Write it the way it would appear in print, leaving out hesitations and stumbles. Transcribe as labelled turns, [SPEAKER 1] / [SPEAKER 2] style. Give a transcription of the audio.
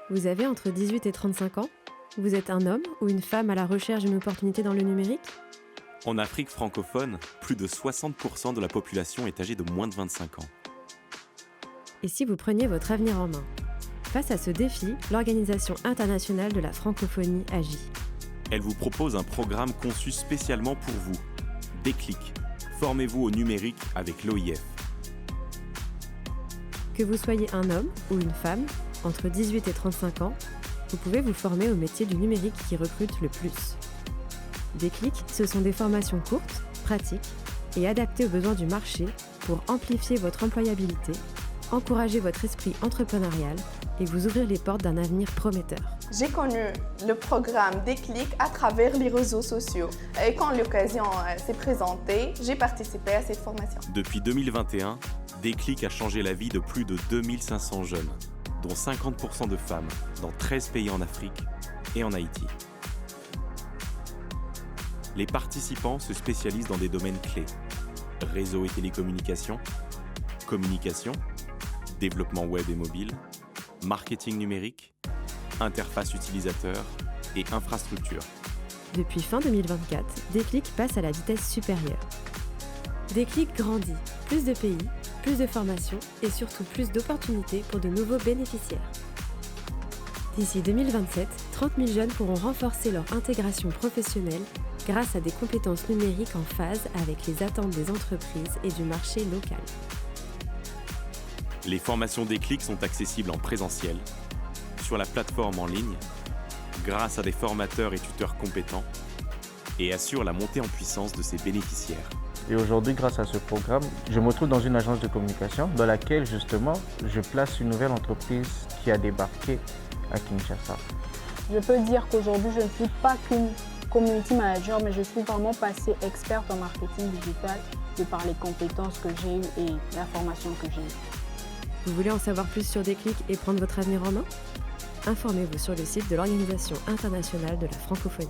[SPEAKER 1] Vous avez entre 18 et 35 ans? Vous êtes un homme ou une femme à la recherche d'une opportunité dans le numérique?
[SPEAKER 2] En Afrique francophone, plus de 60% de la population est âgée de moins de 25 ans.
[SPEAKER 1] Et si vous preniez votre avenir en main? Face à ce défi, l'Organisation internationale de la francophonie agit.
[SPEAKER 2] Elle vous propose un programme conçu spécialement pour vous. Déclic. Formez-vous au numérique avec l'OIF.
[SPEAKER 1] Que vous soyez un homme ou une femme, entre 18 et 35 ans, vous pouvez vous former au métier du numérique qui recrute le plus. Déclic, ce sont des formations courtes, pratiques et adaptées aux besoins du marché pour amplifier votre employabilité, encourager votre esprit entrepreneurial et vous ouvrir les portes d'un avenir prometteur.
[SPEAKER 3] J'ai connu le programme Déclic à travers les réseaux sociaux. Et quand l'occasion s'est présentée, j'ai participé à cette formation.
[SPEAKER 2] Depuis 2021, Déclic a changé la vie de plus de 2500 jeunes, dont 50% de femmes, dans 13 pays en Afrique et en Haïti. Les participants se spécialisent dans des domaines clés: réseau et télécommunications, communication, développement web et mobile, marketing numérique, interface utilisateur et infrastructure.
[SPEAKER 1] Depuis fin 2024, Déclic passe à la vitesse supérieure. Déclic grandit, plus de pays, plus de formations et surtout plus d'opportunités pour de nouveaux bénéficiaires. D'ici 2027, 30 000 jeunes pourront renforcer leur intégration professionnelle grâce à des compétences numériques en phase avec les attentes des entreprises et du marché local.
[SPEAKER 2] Les formations Déclic sont accessibles en présentiel, sur la plateforme en ligne, grâce à des formateurs et tuteurs compétents, et assurent la montée en puissance de ses bénéficiaires.
[SPEAKER 4] Et aujourd'hui, grâce à ce programme, je me trouve dans une agence de communication dans laquelle, justement, je place une nouvelle entreprise qui a débarqué à Kinshasa.
[SPEAKER 5] Je peux dire qu'aujourd'hui, je ne suis pas qu'une community manager, mais je suis vraiment passée experte en marketing digital de par les compétences que j'ai eues et la formation que j'ai eue.
[SPEAKER 1] Vous voulez en savoir plus sur Déclic et prendre votre avenir en main? Informez-vous sur le site de l'Organisation internationale de la francophonie.